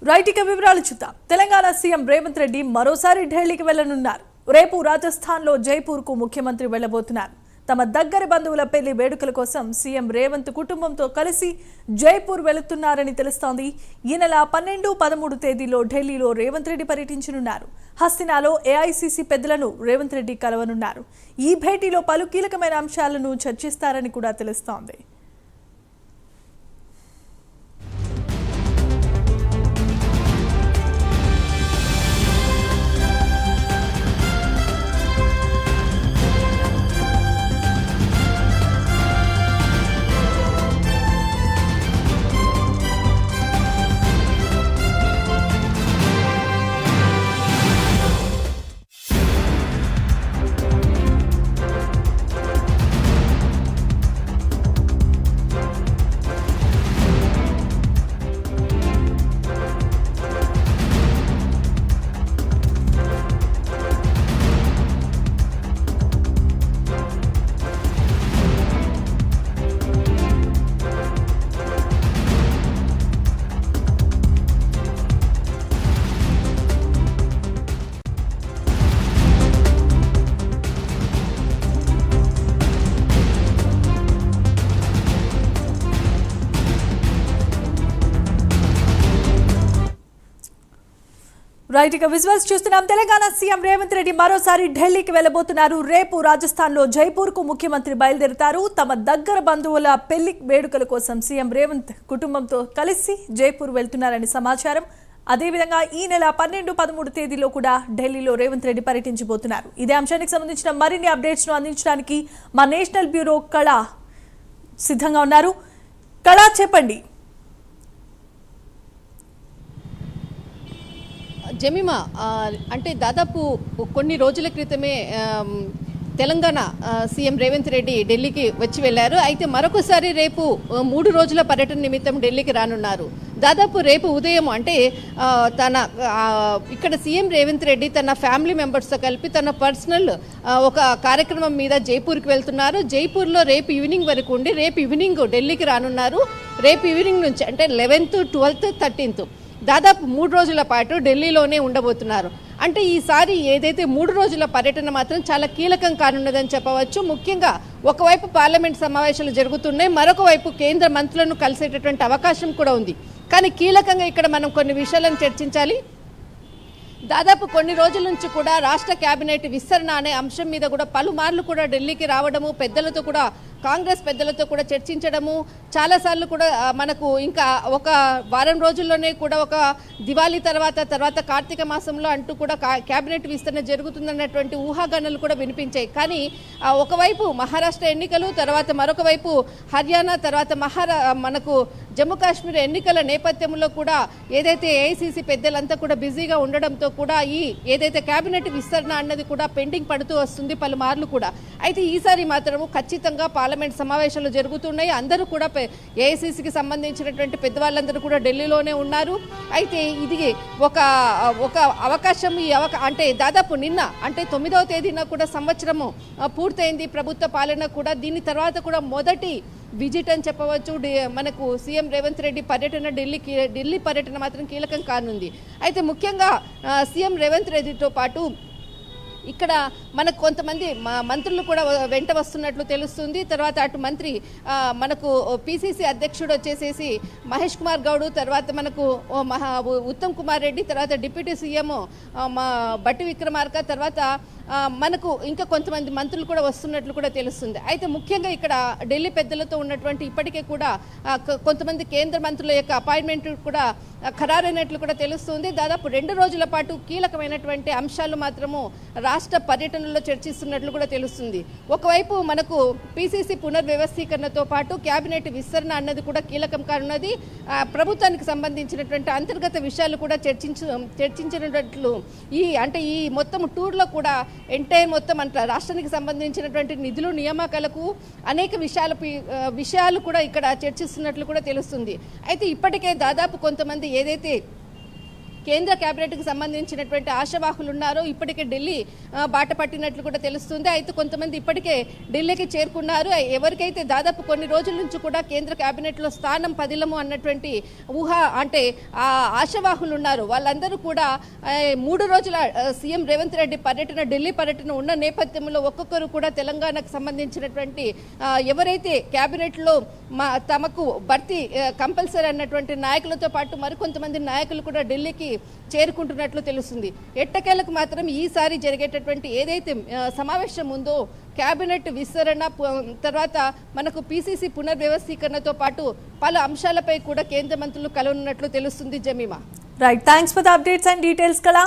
Right ఇక వివరాలు చూద్దాం. తెలంగాణ సీఎం రేవంత్ రెడ్డి మరోసారి ఢిల్లీకి వెళ్లనున్నారు. రేపు రాజస్థాన్లో జైపూర్కు ముఖ్యమంత్రి వెళ్లబోతున్నారు. తమ దగ్గర బంధువుల పెళ్లి వేడుకల కోసం సీఎం రేవంత్ కుటుంబంతో కలిసి జైపూర్ వెళుతున్నారని తెలుస్తోంది. ఈ నెల 12, 13 తేదీలో ఢిల్లీలో రేవంత్ రెడ్డి పర్యటించనున్నారు. హస్తినాలో ఏఐసీసీ పెద్దలను రేవంత్ రెడ్డి కలవనున్నారు. ఈ భేటీలో పలు కీలకమైన అంశాలను చర్చిస్తారని కూడా తెలుస్తోంది. రైట్ ఇక విజువల్స్ చూస్తున్నాం. తెలంగాణ సీఎం రేవంత్ రెడ్డి మరోసారి ఢిల్లీకి వెళ్లబోతున్నారు. రేపు రాజస్థాన్లో జైపూర్కు ముఖ్యమంత్రి బయలుదేరుతారు. తమ దగ్గర బంధువుల పెళ్లి వేడుకల కోసం సీఎం రేవంత్ కుటుంబంతో కలిసి జైపూర్ వెళ్తున్నారని సమాచారం. అదేవిధంగా ఈ నెల 12, 13 తేదీలో కూడా ఢిల్లీలో రేవంత్ రెడ్డి పర్యటించబోతున్నారు. ఇదే అంశానికి సంబంధించిన మరిన్ని అప్డేట్స్ను అందించడానికి మా నేషనల్ బ్యూరో కళ సిద్ధంగా ఉన్నారు. కళ, చెప్పండి. జమీమా, అంటే దాదాపు కొన్ని రోజుల క్రితమే తెలంగాణ సీఎం రేవంత్ రెడ్డి ఢిల్లీకి వచ్చి వెళ్లారు. అయితే మరొకసారి రేపు 3 రోజుల పర్యటన నిమిత్తం ఢిల్లీకి రానున్నారు. దాదాపు రేపు ఉదయం అంటే ఇక్కడ సీఎం రేవంత్ రెడ్డి తన ఫ్యామిలీ మెంబర్స్తో కలిపి తన పర్సనల్ ఒక కార్యక్రమం మీద జైపూర్కి వెళ్తున్నారు. జైపూర్లో రేపు ఈవినింగ్ వరకు ఉండి రేపు ఈవినింగ్ ఢిల్లీకి రానున్నారు. రేపు ఈవినింగ్ నుంచి అంటే 11th, 12th, 13th దాదాపు 3 రోజుల పాటు ఢిల్లీలోనే ఉండబోతున్నారు. అంటే ఈసారి ఏదైతే 3 రోజుల పర్యటన మాత్రం చాలా కీలకం కానున్నదని చెప్పవచ్చు. ముఖ్యంగా ఒకవైపు పార్లమెంట్ సమావేశాలు జరుగుతున్నాయి, మరొక వైపు కేంద్ర మంత్రులను కలిసేటటువంటి అవకాశం కూడా ఉంది. కానీ కీలకంగా ఇక్కడ మనం కొన్ని విషయాలను చర్చించాలి. దాదాపు కొన్ని రోజుల నుంచి కూడా రాష్ట్ర కేబినెట్ విస్తరణ అనే అంశం మీద కూడా పలుమార్లు కూడా ఢిల్లీకి రావడము, పెద్దలతో కూడా కాంగ్రెస్ పెద్దలతో కూడా చర్చించడము, చాలాసార్లు కూడా మనకు ఇంకా ఒక వారం రోజుల్లోనే కూడా ఒక దివాళీ తర్వాత కార్తీక మాసంలో అంటూ కూడా కేబినెట్ విస్తరణ జరుగుతుందన్నటువంటి ఊహాగానాలు కూడా వినిపించాయి. కానీ ఒకవైపు మహారాష్ట్ర ఎన్నికలు, తర్వాత మరొక వైపు హర్యానా, తర్వాత మనకు జమ్మూ కాశ్మీర్ ఎన్నికల నేపథ్యంలో కూడా ఏదైతే ఏఐసీసీ పెద్దలంతా కూడా బిజీగా ఉండడంతో కూడా ఈ ఏదైతే కేబినెట్ విస్తరణ అన్నది కూడా పెండింగ్ పడుతూ వస్తుంది పలుమార్లు కూడా. అయితే ఈసారి మాత్రము ఖచ్చితంగా పార్లమెంట్ సమావేశాలు జరుగుతున్నాయి. అందరూ కూడా ఏఐసీసీకి సంబంధించినటువంటి పెద్దవాళ్ళందరూ కూడా ఢిల్లీలోనే ఉన్నారు. అయితే ఇది ఒక అవకాశం. అంటే దాదాపు నిన్న అంటే 9వ తేదీన కూడా సంవత్సరము పూర్తయింది ప్రభుత్వ పాలన కూడా. దీని తర్వాత కూడా మొదటి విజిట్ అని చెప్పవచ్చు మనకు సీఎం రేవంత్ రెడ్డి పర్యటన. ఢిల్లీ పర్యటన మాత్రం కీలకం కానుంది. అయితే ముఖ్యంగా సీఎం రేవంత్ రెడ్డితో పాటు ఇక్కడ మనకు కొంతమంది మంత్రులు కూడా వెంట వస్తున్నట్లు తెలుస్తుంది. తర్వాత అటు మంత్రి మనకు పిసిసి అధ్యక్షుడు వచ్చేసేసి మహేష్ కుమార్ గౌడ్, తర్వాత మనకు ఉత్తమ్ కుమార్ రెడ్డి, తర్వాత డిప్యూటీ సీఎం బట్టి విక్రమార్క, తర్వాత మనకు ఇంకా కొంతమంది మంత్రులు కూడా వస్తున్నట్లు కూడా తెలుస్తుంది. అయితే ముఖ్యంగా ఇక్కడ ఢిల్లీ పెద్దలతో ఉన్నటువంటి ఇప్పటికే కూడా కొంతమంది కేంద్ర మంత్రుల యొక్క అపాయింట్మెంట్ కూడా ఖరారైనట్లు కూడా తెలుస్తుంది. దాదాపు 2 రోజుల పాటు కీలకమైనటువంటి అంశాలు మాత్రము రాష్ట్ర పర్యటనలో చర్చిస్తున్నట్లు కూడా తెలుస్తుంది. ఒకవైపు మనకు పిసిసి పునర్వ్యవస్థీకరణతో పాటు కేబినెట్ విస్తరణ అన్నది కూడా కీలకం కానున్నది. ప్రభుత్వానికి సంబంధించినటువంటి అంతర్గత విషయాలు కూడా చర్చించినట్లు ఈ మొత్తం టూర్లో కూడా ఎంటైర్ మొత్తం రాష్ట్రానికి సంబంధించినటువంటి నిధులు, నియామకాలకు అనేక విషయాలు కూడా ఇక్కడ చర్చిస్తున్నట్లు కూడా తెలుస్తుంది. అయితే ఇప్పటికే దాదాపు కొంతమంది ఏదైతే కేంద్ర కేబినెట్కి సంబంధించినటువంటి ఆశావాహులు ఉన్నారో ఇప్పటికే ఢిల్లీ బాట పట్టినట్లు కూడా తెలుస్తుంది. అయితే కొంతమంది ఇప్పటికే ఢిల్లీకి చేరుకున్నారు. ఎవరికైతే దాదాపు కొన్ని రోజుల నుంచి కూడా కేంద్ర కేబినెట్లో స్థానం పదిలము అన్నటువంటి ఊహ అంటే ఆ ఆశావాహులు ఉన్నారు. వాళ్ళందరూ కూడా 3 రోజుల సీఎం రేవంత్ రెడ్డి పర్యటన ఢిల్లీ పర్యటన ఉన్న నేపథ్యంలో ఒక్కొక్కరు కూడా తెలంగాణకు సంబంధించినటువంటి ఎవరైతే కేబినెట్లో తమకు భర్తీ కంపల్సరీ అన్నటువంటి నాయకులతో పాటు మరికొంతమంది నాయకులు కూడా ఢిల్లీకి చేరుకుంటున్నట్లు తెలుస్తుంది. ఎట్టకేలకు మాత్రం ఈసారి జరిగేటటువంటి ఏదైతే సమావేశం ఉందో కేబినెట్ విస్తరణ తర్వాత మనకు పీసీసీ పునర్వ్యవస్థీకరణతో పాటు పలు అంశాలపై కూడా కేంద్ర మంత్రులు కలవనున్నట్లు తెలుస్తుంది. Jemimah. Right, thanks for the updates and details కళ.